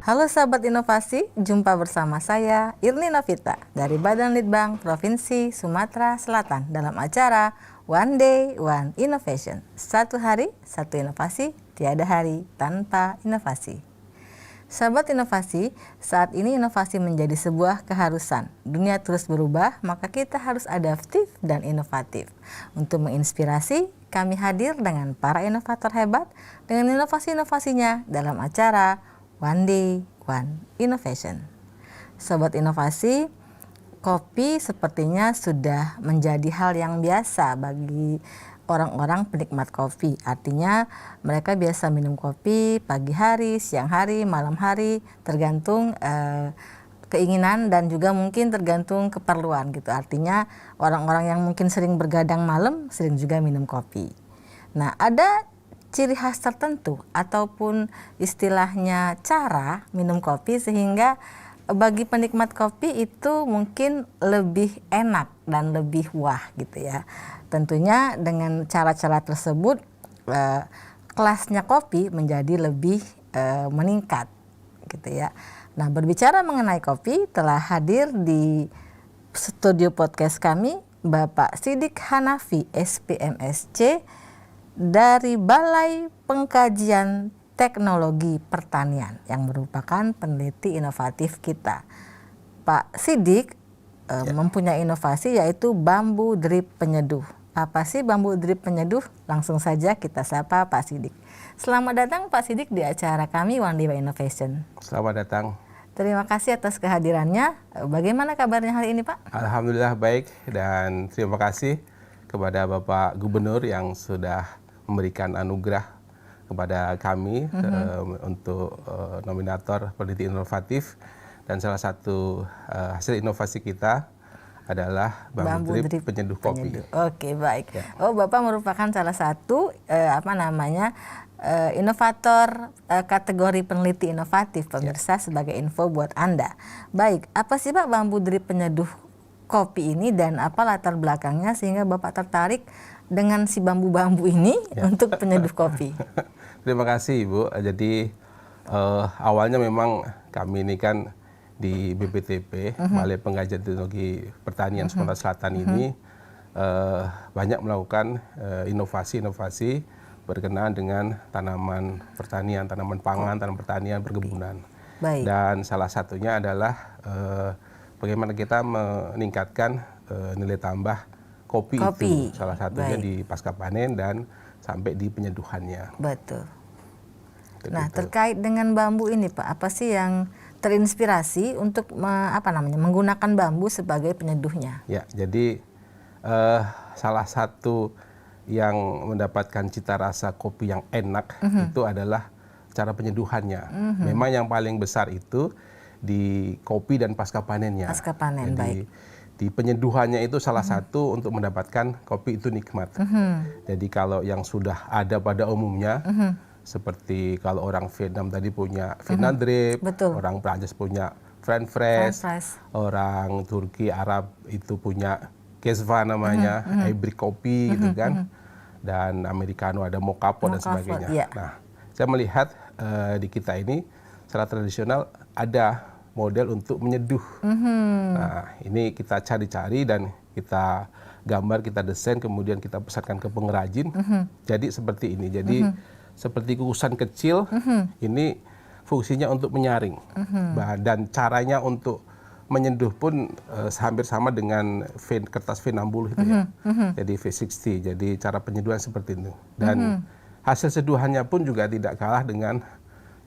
Halo sahabat inovasi, jumpa bersama saya Irni Novita dari Badan Litbang Provinsi Sumatera Selatan dalam acara One Day One Innovation. Satu hari, satu inovasi, tiada hari tanpa inovasi. Sahabat inovasi, saat ini inovasi menjadi sebuah keharusan. Dunia terus berubah, maka kita harus adaptif dan inovatif. Untuk menginspirasi, kami hadir dengan para inovator hebat dengan inovasi-inovasinya dalam acara One Day One Innovation. Sobat inovasi, kopi sepertinya sudah menjadi hal yang biasa bagi orang-orang penikmat kopi. Artinya mereka biasa minum kopi pagi hari, siang hari, malam hari, tergantung keinginan dan juga mungkin tergantung keperluan gitu. Artinya orang-orang yang mungkin sering bergadang malam sering juga minum kopi. Nah, ada ciri khas tertentu ataupun istilahnya cara minum kopi sehingga bagi penikmat kopi itu mungkin lebih enak dan lebih wah gitu ya. Tentunya dengan cara-cara tersebut kelasnya kopi menjadi lebih meningkat gitu ya. Nah, berbicara mengenai kopi, telah hadir di studio podcast kami Bapak Sidik Hanafi SPMSC dari Balai Pengkajian Teknologi Pertanian yang merupakan peneliti inovatif kita. Pak Sidik mempunyai inovasi yaitu bambu drip penyeduh. Apa sih bambu drip penyeduh? Langsung saja kita sapa Pak Sidik. Selamat datang Pak Sidik di acara kami One Day One Innovation. Selamat datang. Terima kasih atas kehadirannya. Bagaimana kabarnya hari ini Pak? Alhamdulillah baik dan terima kasih kepada Bapak Gubernur yang sudah memberikan anugerah kepada kami untuk nominator peneliti inovatif, dan salah satu hasil inovasi kita adalah bambu drip penyeduh kopi. Oke, baik. Ya. Oh, Bapak merupakan salah satu inovator kategori peneliti inovatif, pemirsa, sebagai info buat Anda. Baik, apa sih Pak bambu drip penyeduh kopi ini dan apa latar belakangnya sehingga Bapak tertarik dengan si bambu-bambu ini untuk penyeduh kopi? Terima kasih Ibu. Jadi awalnya memang kami ini kan di BPTP, Balai Pengkajian Teknologi Pertanian Sumatera Selatan ini banyak melakukan inovasi-inovasi berkenaan dengan tanaman pertanian, tanaman pangan, tanaman pertanian, perkebunan. Baik. Dan salah satunya adalah bagaimana kita meningkatkan nilai tambah kopi. Itu salah satunya di pasca panen dan sampai di penyeduhannya. Betul. Nah, terkait dengan bambu ini Pak, apa sih yang terinspirasi untuk menggunakan bambu sebagai penyeduhnya? Ya, jadi salah satu yang mendapatkan cita rasa kopi yang enak itu adalah cara penyeduhannya. Memang yang paling besar itu di kopi dan pasca panennya. Pasca panen, jadi, baik. Di penyeduhannya itu salah satu untuk mendapatkan kopi itu nikmat. Jadi kalau yang sudah ada pada umumnya, seperti kalau orang Vietnam tadi punya Vietnam drip, orang Prancis punya French press, orang Turki, Arab itu punya Kesva namanya, hybrid kopi gitu kan, dan Americano ada mocha pot dan sebagainya. Yeah. Nah, saya melihat di kita ini secara tradisional ada model untuk menyeduh. Nah, ini kita cari-cari dan kita gambar, kita desain, kemudian kita pesankan ke pengrajin. Jadi seperti ini. Jadi seperti kukusan kecil, ini fungsinya untuk menyaring. Dan caranya untuk menyeduh pun hampir sama dengan kertas V60 itu ya. Jadi V60. Jadi cara penyeduhan seperti itu. Dan hasil seduhannya pun juga tidak kalah dengan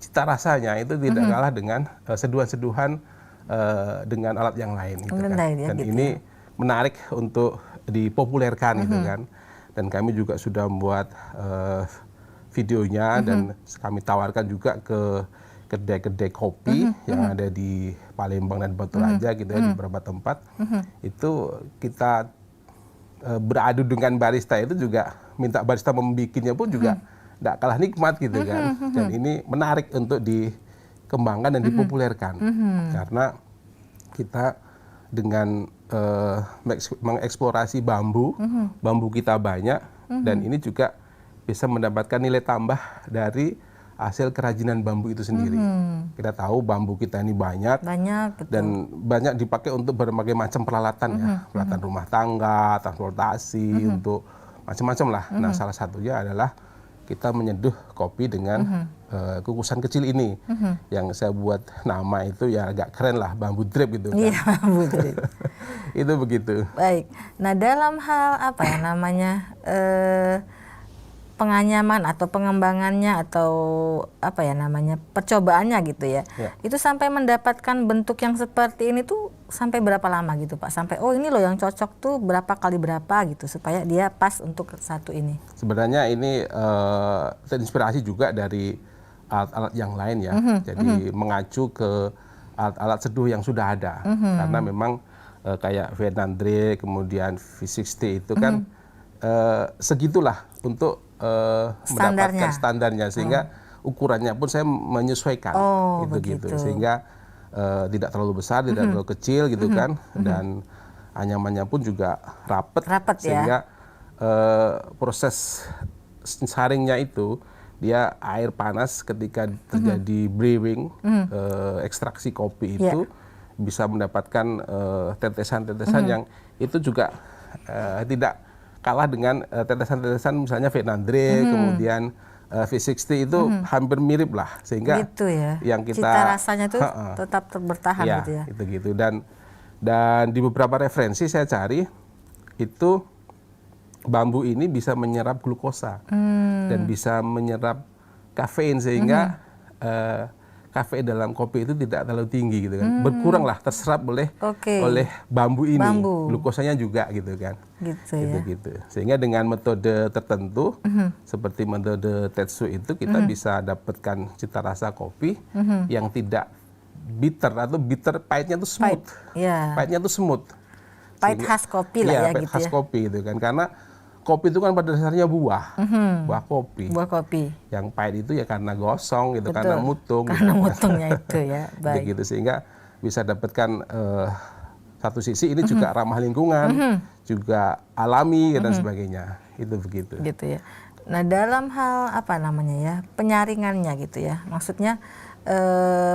cita rasanya, itu tidak kalah dengan seduhan-seduhan dengan alat yang lain gitu kan. Dan gitu ini menarik untuk dipopulerkan gitu kan. Dan kami juga sudah membuat videonya dan kami tawarkan juga ke kedai-kedai kopi yang ada di Palembang dan Batu Raja gitu ya, di beberapa tempat. Itu kita beradu dengan barista, itu juga minta barista membikinnya pun juga tidak kalah nikmat gitu kan. Dan ini menarik untuk dikembangkan dan dipopulerkan. Karena kita dengan mengeksplorasi bambu, bambu kita banyak, dan ini juga bisa mendapatkan nilai tambah dari hasil kerajinan bambu itu sendiri. Kita tahu bambu kita ini banyak Betul. dan banyak dipakai untuk berbagai macam peralatan ya, peralatan rumah tangga, transportasi, untuk macam-macam lah. Nah, salah satunya adalah kita menyeduh kopi dengan kukusan kecil ini, yang saya buat nama itu ya agak keren lah, bambu drip gitu kan. Iya, bambu drip. Itu begitu. Baik. Nah, dalam hal apa ya namanya penganyaman atau pengembangannya atau apa ya namanya percobaannya gitu ya. Itu sampai mendapatkan bentuk yang seperti ini tuh sampai berapa lama gitu Pak? Sampai oh ini loh yang cocok tuh berapa kali berapa gitu supaya dia pas untuk satu ini. Sebenarnya ini terinspirasi juga dari alat-alat yang lain ya. Jadi mengacu ke alat-alat seduh yang sudah ada. Karena memang kayak Vietnam Dre, kemudian V60 itu kan segitulah untuk mendapatkan standarnya, sehingga ukurannya pun saya menyesuaikan gitu sehingga tidak terlalu besar, tidak terlalu kecil gitu kan, dan anyamannya pun juga rapet sehingga proses saringnya itu dia air panas ketika terjadi brewing, ekstraksi kopi itu bisa mendapatkan tetesan-tetesan yang itu juga tidak kalah dengan tetesan-tetesan misalnya Vietnam Dre, kemudian V60 itu hampir mirip lah, sehingga gitu ya. Yang kita cita rasanya tuh tetap bertahan ya, gitu ya. Gitu dan di beberapa referensi saya cari itu bambu ini bisa menyerap glukosa dan bisa menyerap kafein, sehingga kafein dalam kopi itu tidak terlalu tinggi gitu kan, berkuranglah terserap oleh bambu ini, glukosanya juga gitu kan, gitu. Sehingga dengan metode tertentu seperti metode Tetsu itu kita bisa dapatkan cita rasa kopi yang tidak bitter atau pahitnya tuh smooth, pahitnya tuh smooth, pahit khas kopi lah ya, pahit gitu khas ya. Kopi itu kan, karena kopi itu kan pada dasarnya buah kopi. Buah kopi. Yang pahit itu ya karena gosong gitu, karena mutung. Karena gitu. mutungnya itu ya. Baik. Begitu, sehingga bisa dapatkan satu sisi ini juga ramah lingkungan, juga alami dan sebagainya. Itu begitu. Gitu ya. Nah, dalam hal apa namanya ya, penyaringannya gitu ya. Maksudnya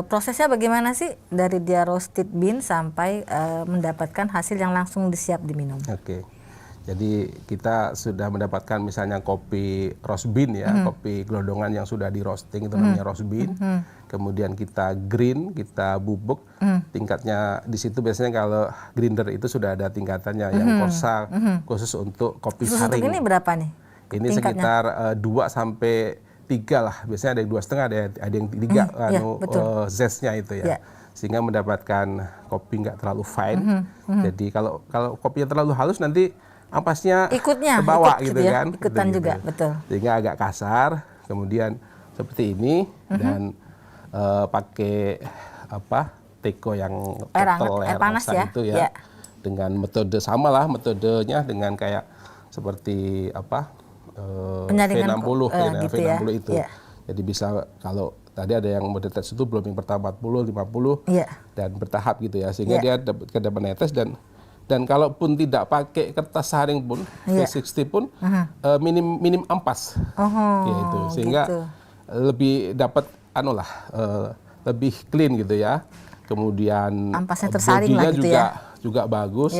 prosesnya bagaimana sih dari dia roasted bean sampai mendapatkan hasil yang langsung disiap diminum? Oke. Jadi kita sudah mendapatkan misalnya kopi roast bean ya, kopi gelodongan yang sudah di roasting itu namanya roast bean. Kemudian kita green, kita bubuk. Tingkatnya di situ biasanya kalau grinder itu sudah ada tingkatannya yang korsa khusus untuk kopi saring. Untuk ini berapa nih? Ini tingkatnya? Sekitar 2 sampai 3 lah. Biasanya ada yang 2,5, ada yang 3 zestnya itu ya. Sehingga mendapatkan kopi nggak terlalu fine. Jadi kalau kopinya terlalu halus nanti ampasnya terbawa gitu ya, kan, ikutan gitu. juga, betul. Sehingga agak kasar, kemudian seperti ini dan pakai teko yang air panas ya, itu ya, dengan metode sama lah, metodenya dengan kayak seperti penyaringan V60 itu. Ya. Jadi bisa, kalau tadi ada yang mode tes itu belum yang pertama 40, 50 dan bertahap gitu ya, sehingga dia dapat netes dan kalaupun tidak pakai kertas saring pun, V60 pun minim ampas, gitu. Sehingga lebih dapat lebih clean gitu ya. Kemudian ampasnya tersaring lah gitu juga bagus,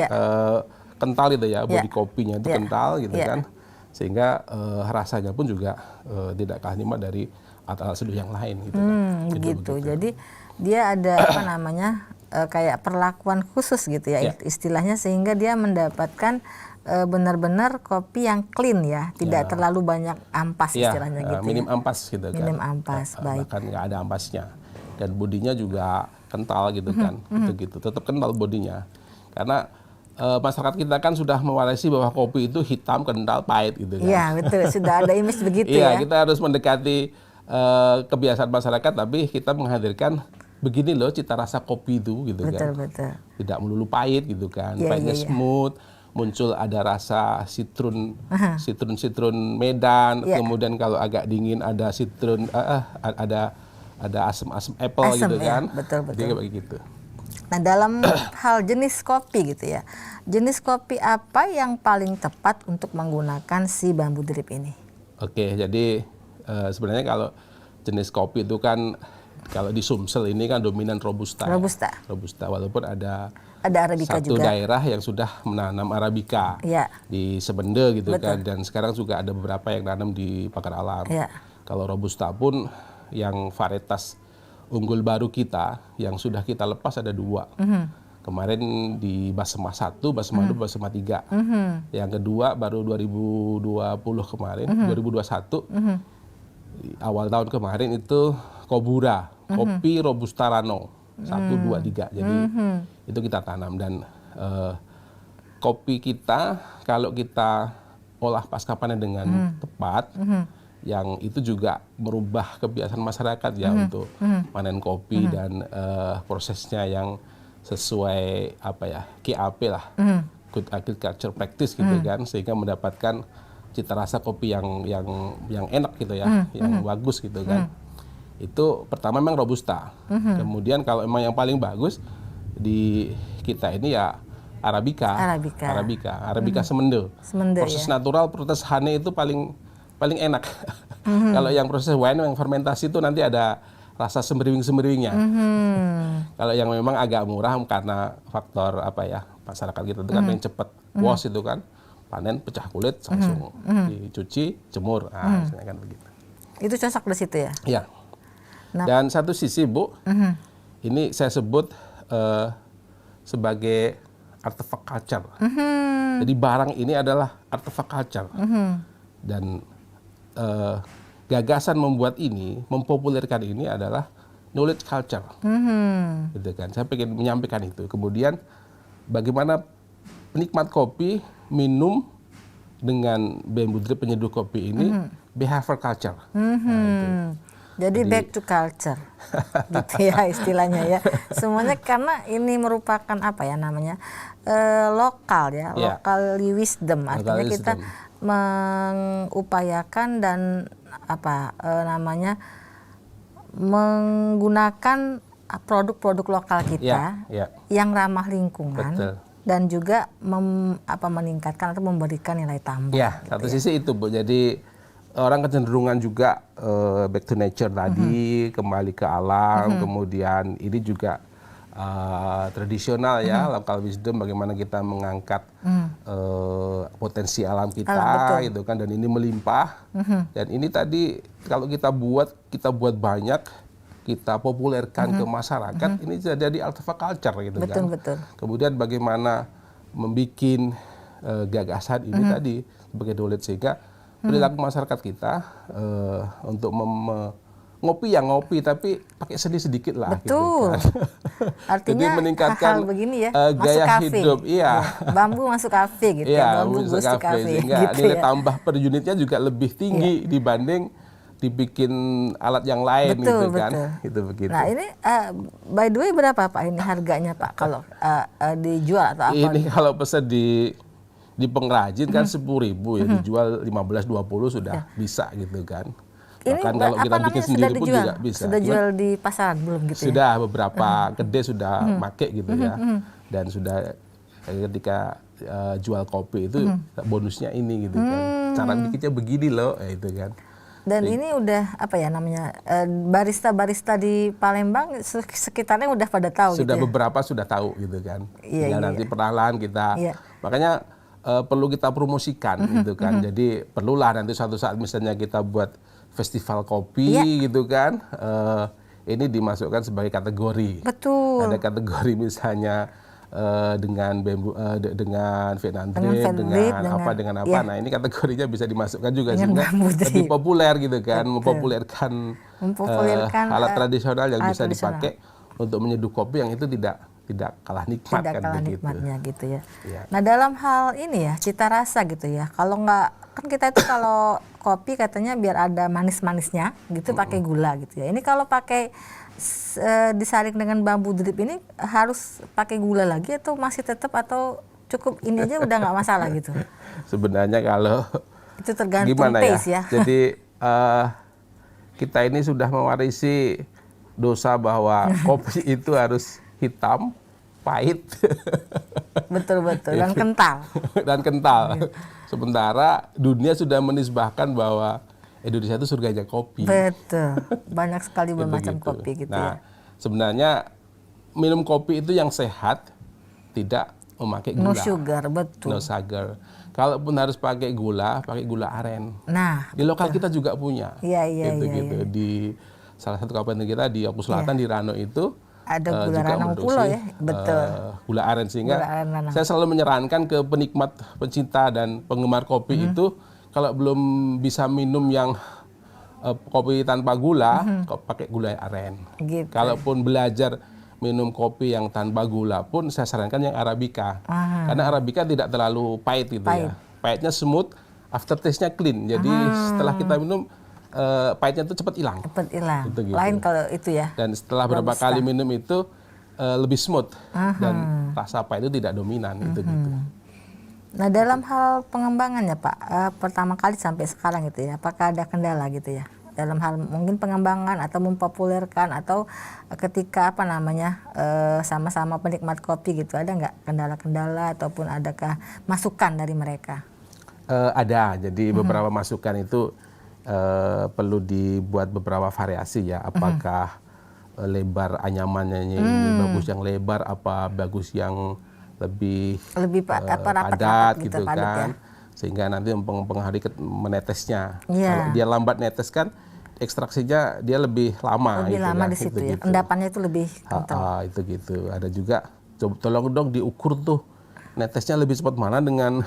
kental gitu ya, body kopinya itu kental gitu kan. Sehingga rasanya pun juga tidak kalah nikmat dari alat-alat seduh yang lain gitu kan. Begitu. Jadi dia ada kayak perlakuan khusus gitu ya, istilahnya, sehingga dia mendapatkan benar-benar kopi yang clean ya, tidak terlalu banyak ampas istilahnya gitu. Minim ampas gitu kan. Minim ampas, baik. Bahkan nggak ada ampasnya. Dan bodinya juga kental gitu kan, gitu. Tetap kental bodinya. Karena masyarakat kita kan sudah mewarisi bahwa kopi itu hitam, kental, pahit gitu kan. Iya, betul. Sudah ada image begitu ya. Iya, kita harus mendekati kebiasaan masyarakat, tapi kita menghadirkan begini loh cita rasa kopi itu gitu kan. Betul. Tidak melulu pahit gitu kan. Pahitnya smooth, muncul ada rasa citrun Medan, kemudian kalau agak dingin ada citrun ada asam apple gitu kan. Betul. Jadi kayak begitu. Nah, dalam hal jenis kopi gitu ya. Jenis kopi apa yang paling tepat untuk menggunakan si bambu drip ini? Oke, jadi sebenarnya kalau jenis kopi itu kan kalau di Sumsel ini kan dominan Robusta. Robusta. Robusta, walaupun ada Arabica satu juga. daerah yang sudah menanam Arabica Ya. di Sebende gitu Betul. kan, dan sekarang juga ada beberapa yang nanam di Pagar Alam. Ya. Kalau Robusta pun yang varietas unggul baru kita yang sudah kita lepas ada 2. Kemarin di Basema 1, Basema 2, Basema 3. Yang kedua baru 2020 kemarin, 2021. Awal tahun kemarin itu Kobura, kopi Robusta Rano 1, 2, 3. Jadi itu kita tanam, dan kopi kita kalau kita olah pasca panen dengan tepat, yang itu juga merubah kebiasaan masyarakat ya untuk panen kopi dan prosesnya yang sesuai apa ya, KAP lah, Good Agriculture Practice gitu kan, sehingga mendapatkan cita rasa kopi yang enak gitu ya, yang bagus gitu kan. Itu pertama memang Robusta. Kemudian kalau emang yang paling bagus di kita ini ya Arabica. Arabica Semende. Proses natural, proses hane itu paling enak. Kalau yang proses wine, yang fermentasi itu nanti ada rasa sembriwing-sembriwingnya. Kalau yang memang agak murah karena faktor apa ya, masyarakat kita itu kan pengen cepet wash itu kan, panen pecah kulit langsung dicuci, jemur, misalnya kan begitu. Itu cocok di situ ya? Iya. Dan satu sisi Bu, ini saya sebut sebagai artefak culture. Jadi barang ini adalah artefak culture. Dan gagasan membuat ini, mempopulerkan ini adalah knowledge culture. Gitu kan. Saya ingin menyampaikan itu. Kemudian bagaimana penikmat kopi minum dengan bamboo drip penyeduh kopi ini behavior culture. Jadi back to culture, gitu ya istilahnya ya. Semuanya karena ini merupakan apa ya namanya, lokal ya, local wisdom. Artinya kita mengupayakan dan apa namanya, menggunakan produk-produk lokal kita yang ramah lingkungan. Betul. Dan juga meningkatkan atau memberikan nilai tambah. Ya, gitu satu sisi itu Bu. Jadi orang kecenderungan juga back to nature tadi, kembali ke alam, kemudian ini juga tradisional ya, local wisdom, bagaimana kita mengangkat potensi alam kita, gitu kan, dan ini melimpah. Dan ini tadi kalau kita buat banyak, kita populerkan ke masyarakat, ini jadi artefak culture gitu kan. Betul. Kemudian bagaimana membuat gagasan ini tadi sebagai knowledge, sehingga perilaku masyarakat kita untuk ngopi tapi pakai seni sedikit lah. Betul. Gitu kan. Artinya jadi meningkatkan hal begini ya, gaya hidup. Iya. Bambu masuk kafe gitu ya, bambu masuk kafe. Sehingga gitu nilai tambah per unitnya juga lebih tinggi dibanding dibikin alat yang lain, gitu kan. Gitu begitu. Nah ini by the way berapa Pak ini harganya Pak kalau dijual atau apa? Ini kalau pesan di pengrajin kan 10.000 ya, dijual 15-20 sudah bisa gitu kan. Ini bahkan kalau kita bikin sendiri pun juga bisa. Sudah jual di pasaran belum gitu ya? Sudah, beberapa kedai sudah make gitu ya. Dan sudah ketika jual kopi itu bonusnya ini gitu kan. Cara bikinnya begini loh, itu kan. Dan ini udah apa ya namanya, barista-barista di Palembang sekitarnya udah pada tahu sudah gitu ya? Beberapa sudah tahu gitu kan. Nanti perlahan kita, makanya perlu kita promosikan gitu kan. Jadi perlulah nanti suatu saat misalnya kita buat festival kopi gitu kan, ini dimasukkan sebagai kategori. Betul. Ada kategori misalnya dengan bambu, dengan Vietnam drip, dengan apa. Nah ini kategorinya bisa dimasukkan juga sehingga lebih populer gitu kan, mempopulerkan alat tradisional yang bisa dipakai untuk menyeduh kopi yang itu tidak kalah nikmat, tidak kan kalah begitu. Nikmatnya gitu ya. Nah dalam hal ini ya cita rasa gitu ya, kalau nggak, kan kita itu kalau kopi katanya biar ada manis-manisnya gitu pakai gula gitu ya. Ini kalau pakai disaring dengan bambu drip ini harus pakai gula lagi atau masih tetap, atau cukup ini aja udah nggak masalah gitu? Sebenarnya kalau itu tergantung gimana taste ya. Jadi kita ini sudah mewarisi dosa bahwa kopi itu harus hitam, pahit, betul dan kental. Dan kental. Sementara dunia sudah menisbahkan bahwa Indonesia itu surganya kopi. Betul, banyak sekali bermacam Gitu. kopi gitu Nah, ya. sebenarnya minum kopi itu yang sehat, tidak memakai No gula. sugar, betul. No sugar. Kalaupun harus pakai gula aren. Nah, Di lokal kita juga punya. Iya. Di salah satu kabupaten kita di Oku Selatan, di Rano itu Ada gula juga Ranau produksi, Pulau ya, betul. Gula aren, sehingga Gula aren Ranau. saya selalu menyarankan ke penikmat, pencinta dan penggemar kopi itu, kalau belum bisa minum yang kopi tanpa gula, kok pakai gula aren. Gitu. Kalaupun belajar minum kopi yang tanpa gula pun, saya sarankan yang Arabica. Karena Arabica tidak terlalu pahit gitu ya. Pahitnya smooth, aftertaste-nya clean. Jadi setelah kita minum, pahitnya itu cepat hilang. Cepat hilang. Gitu. Lain kalau itu ya. Dan setelah beberapa kali minum itu lebih smooth dan rasa pahit itu tidak dominan. Gitu. Nah, dalam hal pengembangannya Pak, pertama kali sampai sekarang gitu ya, apakah ada kendala gitu ya? Dalam hal mungkin pengembangan atau mempopulerkan, atau ketika sama-sama penikmat kopi gitu, ada nggak kendala-kendala ataupun adakah masukan dari mereka? Ada, jadi beberapa masukan itu perlu dibuat beberapa variasi ya. Apakah lebar anyamannya ini bagus yang lebar, apa bagus yang lebih padat gitu kan, sehingga nanti mempengaruhi menetesnya. Kalau dia lambat netes kan, ekstraksinya dia lebih lama. Lebih lama di situ ya, endapannya itu lebih kental. Itu gitu. Ada juga, tolong dong diukur tuh netesnya lebih cepat mana dengan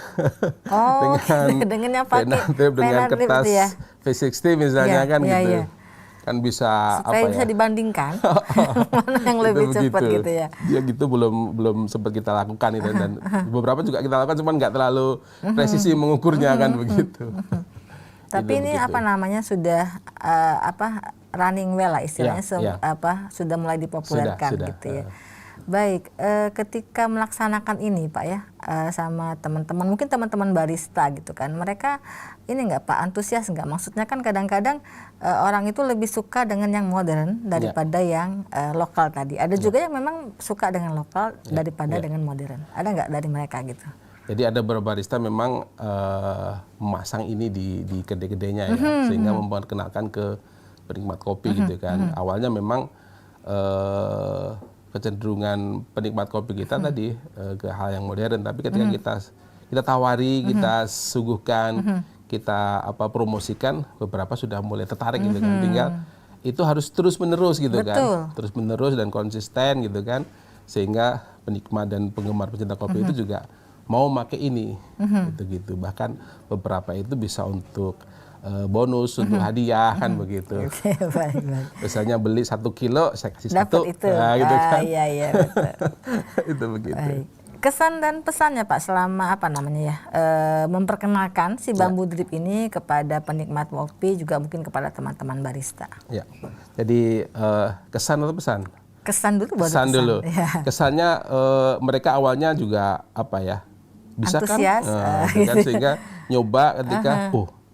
dengan yang pakai dengan kertas ya? V60 misalnya kan gitu. Kan bisa supaya bisa dibandingkan mana yang lebih cepat gitu ya. Dia gitu belum sempat kita lakukan itu, dan beberapa juga kita lakukan, cuman nggak terlalu presisi mengukurnya kan begitu. Tapi ini sudah running well lah istilahnya, sudah mulai dipopulerkan gitu ya. Baik, ketika melaksanakan ini Pak ya, sama teman-teman, mungkin teman-teman barista gitu kan, mereka ini nggak Pak, antusias nggak? Maksudnya kan kadang-kadang orang itu lebih suka dengan yang modern daripada yang lokal tadi. Ada juga yang memang suka dengan lokal daripada dengan modern. Ada nggak dari mereka gitu? Jadi ada beberapa barista memang memasang ini di kedai-kedainya ya, sehingga memperkenalkan ke penikmat kopi gitu kan. Awalnya memang kecenderungan penikmat kopi kita tadi ke hal yang modern, tapi ketika kita tawari, kita suguhkan, kita promosikan, beberapa sudah mulai tertarik gitu kan. Tinggal itu harus terus-menerus gitu kan, terus-menerus dan konsisten gitu kan, sehingga penikmat dan penggemar pecinta kopi itu juga mau pakai ini gitu. Bahkan beberapa itu bisa untuk bonus, untuk hadiah kan begitu. Baik. Biasanya beli 1 kilo, saya kasih dapat 1. itu. Nah, gitu kan. Iya, betul. Itu begitu. Baik. Kesan dan pesannya Pak selama memperkenalkan si bambu drip ini kepada penikmat kopi, juga mungkin kepada teman-teman barista. Ya. Jadi kesan atau pesan? Kesan dulu baru kesan. Dulu. Ya. Kesannya mereka awalnya juga bisa antusias, kan, sehingga nyoba ketika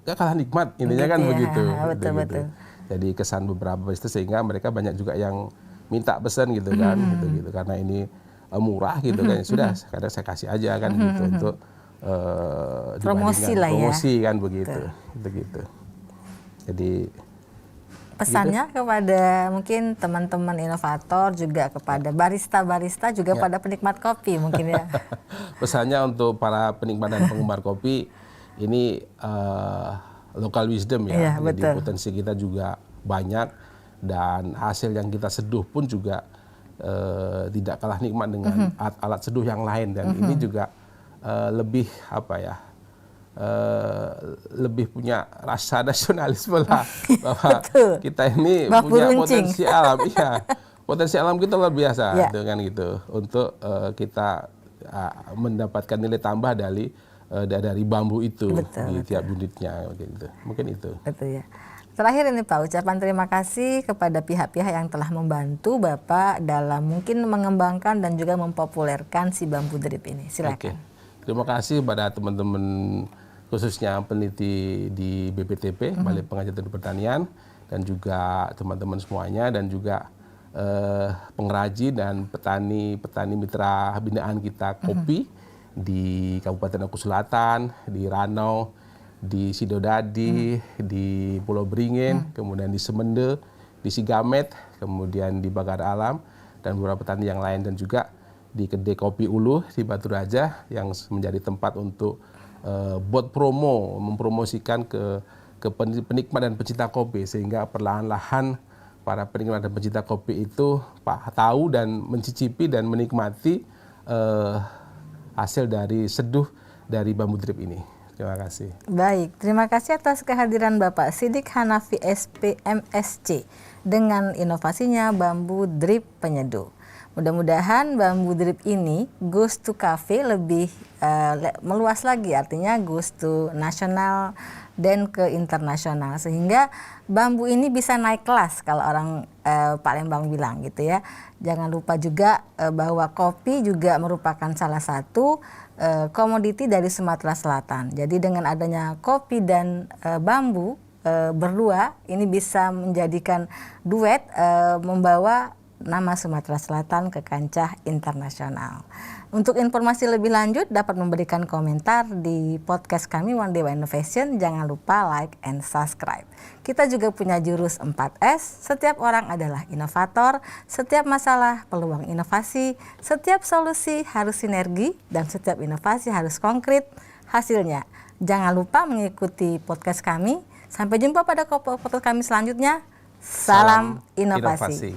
gak kalah nikmat, intinya kan begitu. Betul. Jadi kesan beberapa barista, sehingga mereka banyak juga yang minta pesan gitu kan, gitu. Karena ini murah gitu kan, sudah kadang saya kasih aja kan gitu, untuk promosi kan begitu. Gitu. Jadi pesannya kepada mungkin teman-teman inovator, juga kepada barista-barista, juga pada penikmat kopi mungkin ya. Pesannya untuk para penikmat dan penggemar kopi, ini local wisdom ya. Jadi potensi kita juga banyak, dan hasil yang kita seduh pun juga tidak kalah nikmat dengan alat seduh yang lain, dan ini juga lebih lebih punya rasa nasionalisme lah, bahwa kita ini punya potensi alam, potensi alam kita luar biasa, dengan gitu, untuk kita mendapatkan nilai tambah dari bambu itu di tiap unitnya, gitu. Mungkin itu. Betul ya. Terakhir ini Pak, ucapan terima kasih kepada pihak-pihak yang telah membantu Bapak dalam mungkin mengembangkan dan juga mempopulerkan si bambu drip ini. Silakan. Terima kasih pada teman-teman, khususnya peneliti di BPTP, Balai Pengajian Teknik Pertanian, dan juga teman-teman semuanya, dan juga pengrajin dan petani mitra binaan kita kopi di Kabupaten Oku Selatan, di Ranau, di Sidodadi, di Pulau Beringin, kemudian di Semende, di Sigamet, kemudian di Bagar Alam, dan beberapa petani yang lain, dan juga di Kedai Kopi Ulu di Batu Raja yang menjadi tempat untuk buat promo, mempromosikan ke penikmat dan pecinta kopi, sehingga perlahan-lahan para penikmat dan pecinta kopi itu tahu dan mencicipi dan menikmati hasil dari seduh dari bambu drip ini. Terima kasih. Baik, terima kasih atas kehadiran Bapak Sidik Hanafi SPMSC dengan inovasinya bambu drip penyeduh. Mudah-mudahan bambu drip ini goes to cafe lebih meluas lagi, artinya goes to nasional dan ke internasional, sehingga bambu ini bisa naik kelas kalau orang Palembang bilang gitu ya. Jangan lupa juga bahwa kopi juga merupakan salah satu komoditi dari Sumatera Selatan. Jadi dengan adanya kopi dan bambu berdua ini bisa menjadikan duet membawa nama Sumatera Selatan ke kancah internasional. Untuk informasi lebih lanjut dapat memberikan komentar di podcast kami One Day One Innovation. Jangan lupa like and subscribe. Kita juga punya jurus 4S. Setiap orang adalah inovator, setiap masalah peluang inovasi, setiap solusi harus sinergi, dan setiap inovasi harus konkret hasilnya. Jangan lupa mengikuti podcast kami. Sampai jumpa pada podcast kami selanjutnya. Salam inovasi.